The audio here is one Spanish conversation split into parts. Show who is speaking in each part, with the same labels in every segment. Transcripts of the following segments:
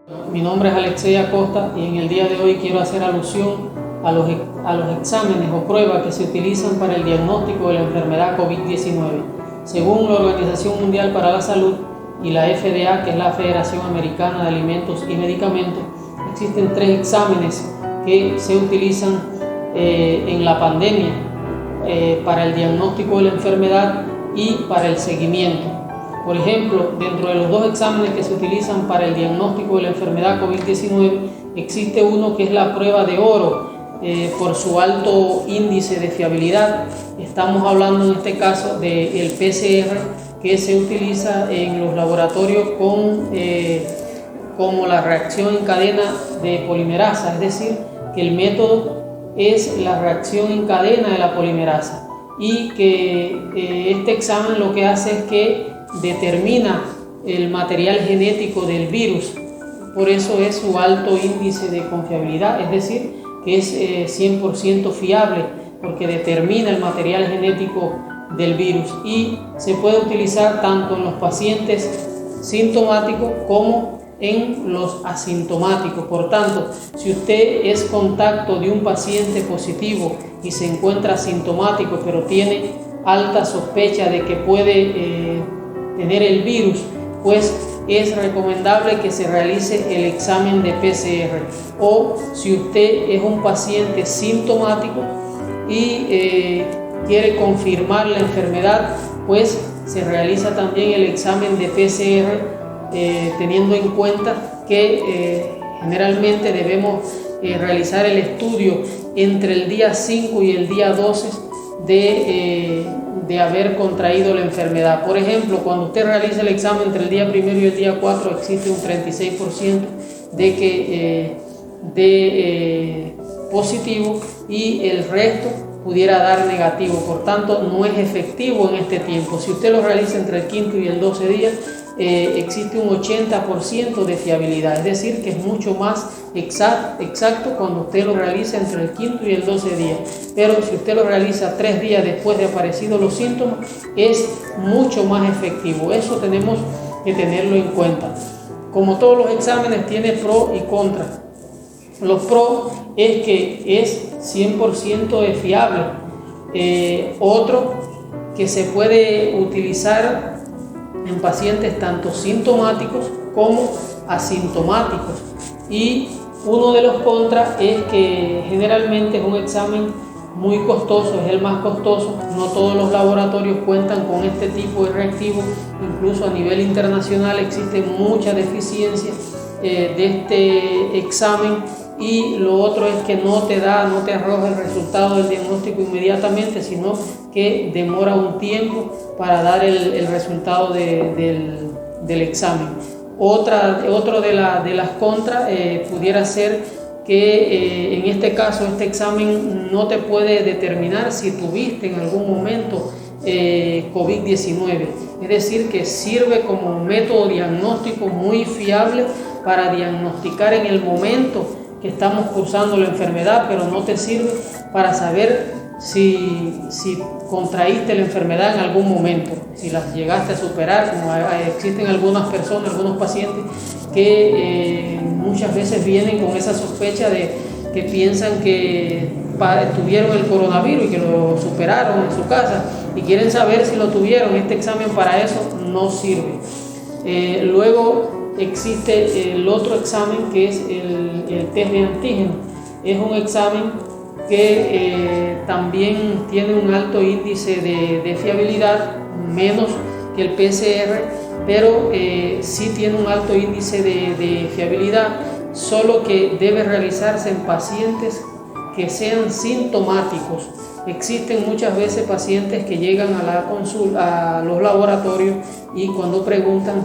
Speaker 1: Mi nombre es Alexei Acosta y en el día de hoy quiero hacer alusión a los exámenes o pruebas que se utilizan para el diagnóstico de la enfermedad COVID-19. Según la Organización Mundial para la Salud y la FDA, que es la Federación Americana de Alimentos y Medicamentos, existen 3 exámenes que se utilizan en la pandemia para el diagnóstico de la enfermedad y para el seguimiento. Por ejemplo, dentro de los 2 exámenes que se utilizan para el diagnóstico de la enfermedad COVID-19, existe uno que es la prueba de oro, por su alto índice de fiabilidad. Estamos hablando en este caso del PCR, que se utiliza en los laboratorios como la reacción en cadena de polimerasa, es decir, que el método es la reacción en cadena de la polimerasa, y que este examen lo que hace es que determina el material genético del virus. Por eso es su alto índice de confiabilidad, es decir, que es 100% fiable, porque determina el material genético del virus, y se puede utilizar tanto en los pacientes sintomáticos como en los asintomáticos. Por tanto, si usted es contacto de un paciente positivo y se encuentra asintomático, pero tiene alta sospecha de que puede tener el virus, pues es recomendable que se realice el examen de PCR. O si usted es un paciente sintomático y quiere confirmar la enfermedad, pues se realiza también el examen de PCR, teniendo en cuenta que generalmente debemos realizar el estudio entre el día 5 y el día 12 de haber contraído la enfermedad. Por ejemplo, cuando usted realiza el examen entre el día 1 y el día 4, existe un 36% de positivo, y el resto pudiera dar negativo. Por tanto, no es efectivo en este tiempo. Si usted lo realiza entre el 5 y el 12 días, existe un 80% de fiabilidad, es decir, que es mucho más exacto cuando usted lo realiza entre el 5 y el 12 día. Pero si usted lo realiza 3 días después de aparecidos los síntomas, es mucho más efectivo. Eso tenemos que tenerlo en cuenta. Como todos los exámenes, tiene pro y contra. Los pro es que es 100% de fiable. Otro que se puede utilizar en pacientes tanto sintomáticos como asintomáticos. Y uno de los contras es que generalmente es un examen muy costoso, es el más costoso. No todos los laboratorios cuentan con este tipo de reactivo. Incluso a nivel internacional existen muchas deficiencias de este examen. Y lo otro es que no te arroja el resultado del diagnóstico inmediatamente, sino que demora un tiempo para dar el resultado del examen. Otro de las contras pudiera ser que en este caso este examen no te puede determinar si tuviste en algún momento COVID-19. Es decir, que sirve como método diagnóstico muy fiable para diagnosticar en el momento que estamos cursando la enfermedad, pero no te sirve para saber si contraíste la enfermedad en algún momento, si las llegaste a superar, como existen algunas personas, algunos pacientes que muchas veces vienen con esa sospecha de que piensan que tuvieron el coronavirus y que lo superaron en su casa y quieren saber si lo tuvieron. Este examen para eso no sirve. Luego existe el otro examen, que es el test de antígeno. Es un examen que también tiene un alto índice de fiabilidad, menos que el PCR, pero sí tiene un alto índice de fiabilidad, solo que debe realizarse en pacientes que sean sintomáticos. Existen muchas veces pacientes que llegan a la consulta, a los laboratorios, y cuando preguntan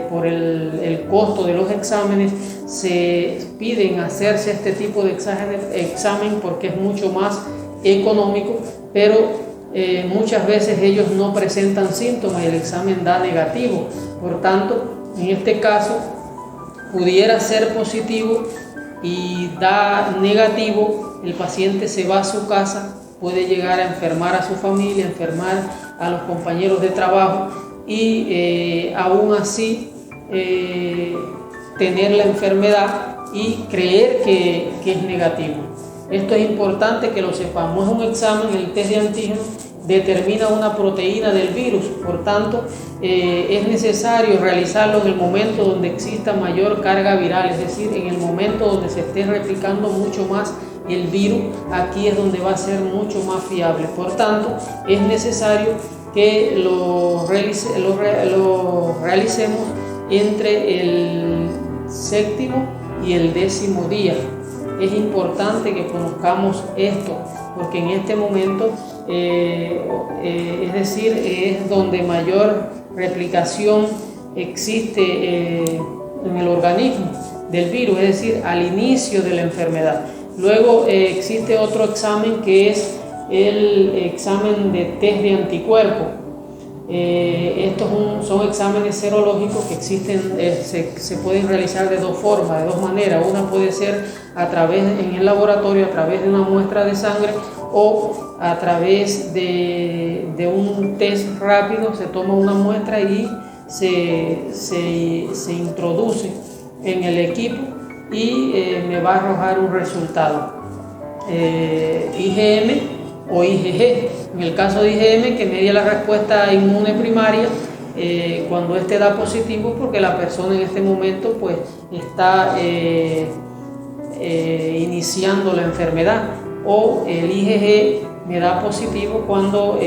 Speaker 1: por el costo de los exámenes, se piden hacerse este tipo de examen porque es mucho más económico, pero muchas veces ellos no presentan síntomas y el examen da negativo. Por tanto, en este caso pudiera ser positivo y da negativo, el paciente se va a su casa, puede llegar a enfermar a su familia, enfermar a los compañeros de trabajo, y aún así tener la enfermedad y creer que es negativo. Esto es importante que lo sepamos. Es un examen, el test de antígeno determina una proteína del virus, por tanto es necesario realizarlo en el momento donde exista mayor carga viral, es decir, en el momento donde se esté replicando mucho más el virus. Aquí es donde va a ser mucho más fiable. Por tanto, es necesario que lo realicemos entre el 7º y el 10º día. Es importante que conozcamos esto, porque en este momento, es decir, es donde mayor replicación existe en el organismo del virus, es decir, al inicio de la enfermedad. Luego existe otro examen que es el examen de test de anticuerpos. Estos son exámenes serológicos que existen, se pueden realizar de dos formas, de dos maneras. Una puede ser en el laboratorio, a través de una muestra de sangre, o a través de un test rápido. Se toma una muestra y se introduce en el equipo y me va a arrojar un resultado, IgM o IgG. En el caso de IgM, que media la respuesta inmune primaria, cuando este da positivo, porque la persona en este momento pues está iniciando la enfermedad, o el IgG me da positivo cuando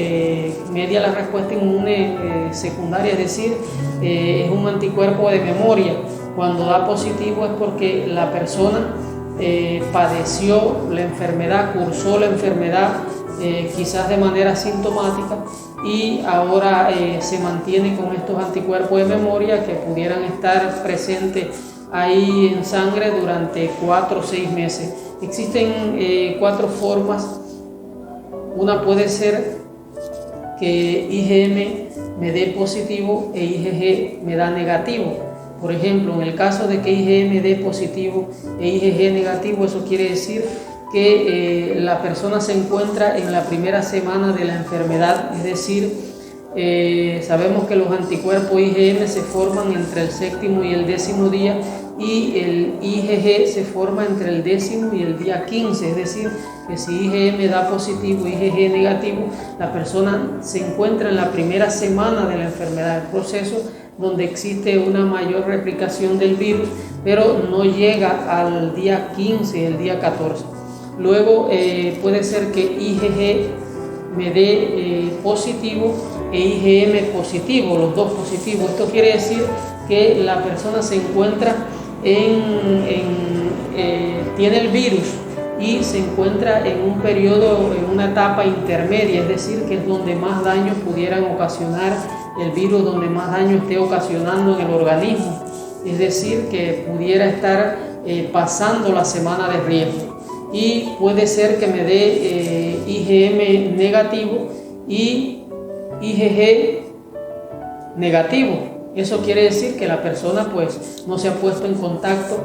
Speaker 1: media la respuesta inmune secundaria, es decir, es un anticuerpo de memoria. Cuando da positivo es porque la persona padeció la enfermedad, cursó la enfermedad, quizás de manera asintomática, y ahora se mantiene con estos anticuerpos de memoria que pudieran estar presentes ahí en sangre durante 4 o 6 meses. Existen 4 formas. Una puede ser que IgM me dé positivo e IgG me da negativo. Por ejemplo, en el caso de que IgM dé positivo e IgG negativo, eso quiere decir que la persona se encuentra en la primera semana de la enfermedad, es decir, sabemos que los anticuerpos IgM se forman entre el 7º y el 10º día, y el IgG se forma entre el 10º y el día 15, es decir, que si IgM da positivo y IgG negativo, la persona se encuentra en la primera semana de la enfermedad, el proceso donde existe una mayor replicación del virus, pero no llega al día 15, el día 14. Luego puede ser que IgG me dé positivo e IgM positivo, los dos positivos. Esto quiere decir que la persona se encuentra tiene el virus y se encuentra en un periodo, en una etapa intermedia, es decir, que es donde más daño pudieran ocasionar el virus, donde más daño esté ocasionando en el organismo, es decir, que pudiera estar pasando la semana de riesgo. Y puede ser que me dé IgM negativo y IgG negativo. Eso quiere decir que la persona pues no se ha puesto en contacto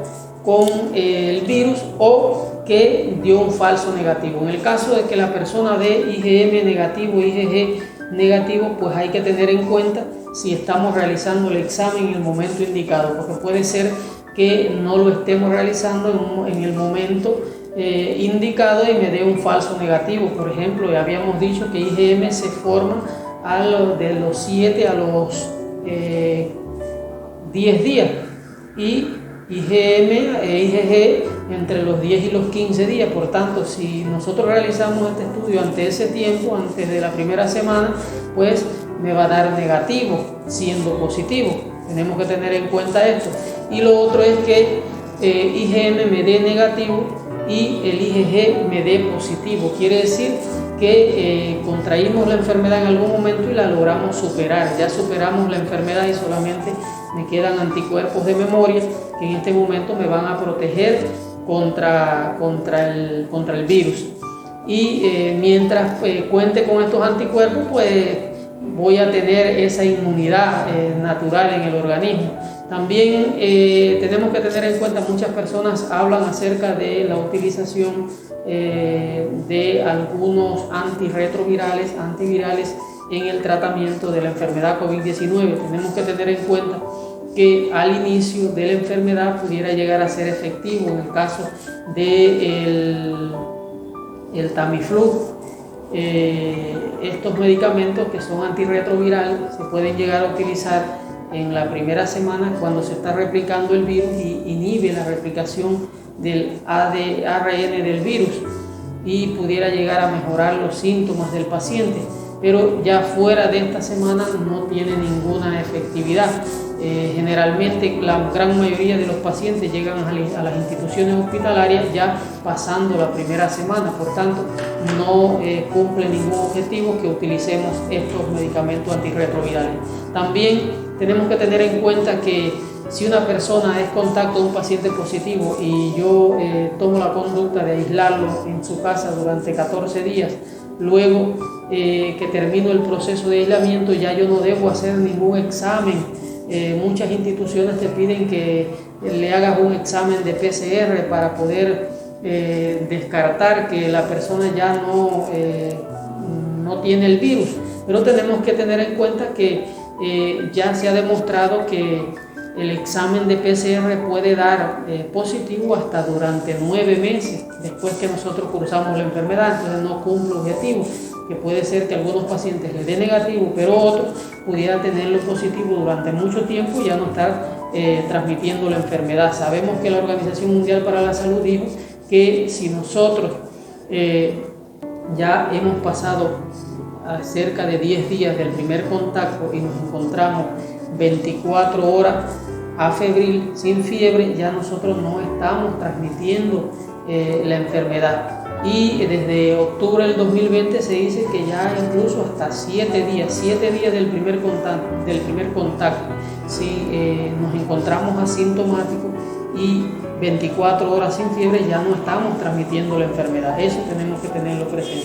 Speaker 1: con el virus, o que dio un falso negativo. En el caso de que la persona dé IgM negativo y IgG negativo, pues hay que tener en cuenta si estamos realizando el examen en el momento indicado, porque puede ser que no lo estemos realizando en el momento indicado y me dé un falso negativo. Por ejemplo, ya habíamos dicho que IgM se forma de los 7 a los 10 días, y IgM e IgG entre los 10 y los 15 días. Por tanto, si nosotros realizamos este estudio ante ese tiempo, antes de la primera semana, pues me va a dar negativo, siendo positivo. Tenemos que tener en cuenta esto. Y lo otro es que IgM me dé negativo y el IgG me dé positivo. Quiere decir que contraímos la enfermedad en algún momento y la logramos superar. Ya superamos la enfermedad y solamente me quedan anticuerpos de memoria que en este momento me van a proteger contra el virus. Y mientras cuente con estos anticuerpos, pues voy a tener esa inmunidad natural en el organismo. También tenemos que tener en cuenta, muchas personas hablan acerca de la utilización de algunos antirretrovirales, antivirales en el tratamiento de la enfermedad COVID-19. Tenemos que tener en cuenta que al inicio de la enfermedad pudiera llegar a ser efectivo en el caso del Tamiflu. Estos medicamentos, que son antirretrovirales, se pueden llegar a utilizar en la primera semana cuando se está replicando el virus y inhibe la replicación del ARN del virus y pudiera llegar a mejorar los síntomas del paciente, pero ya fuera de esta semana no tiene ninguna efectividad. Generalmente la gran mayoría de los pacientes llegan a las instituciones hospitalarias ya pasando la primera semana, por tanto no cumple ningún objetivo que utilicemos estos medicamentos antirretrovirales. También tenemos que tener en cuenta que si una persona es contacto de un paciente positivo y yo tomo la conducta de aislarlo en su casa durante 14 días, luego que termino el proceso de aislamiento, ya yo no debo hacer ningún examen. Muchas instituciones te piden que le hagas un examen de PCR para poder descartar que la persona ya no tiene el virus, pero tenemos que tener en cuenta que ya se ha demostrado que el examen de PCR puede dar positivo hasta durante 9 meses después que nosotros cursamos la enfermedad, entonces no cumple objetivo, que puede ser que a algunos pacientes les dé negativo, pero otros pudiera tenerlo positivo durante mucho tiempo y ya no estar transmitiendo la enfermedad. Sabemos que la Organización Mundial para la Salud dijo que si nosotros ya hemos pasado a cerca de 10 días del primer contacto y nos encontramos 24 horas afebril, sin fiebre, ya nosotros no estamos transmitiendo la enfermedad. Y desde octubre del 2020 se dice que ya incluso hasta 7 días del primer contacto, si nos encontramos asintomáticos y 24 horas sin fiebre, ya no estamos transmitiendo la enfermedad. Eso tenemos que tenerlo presente.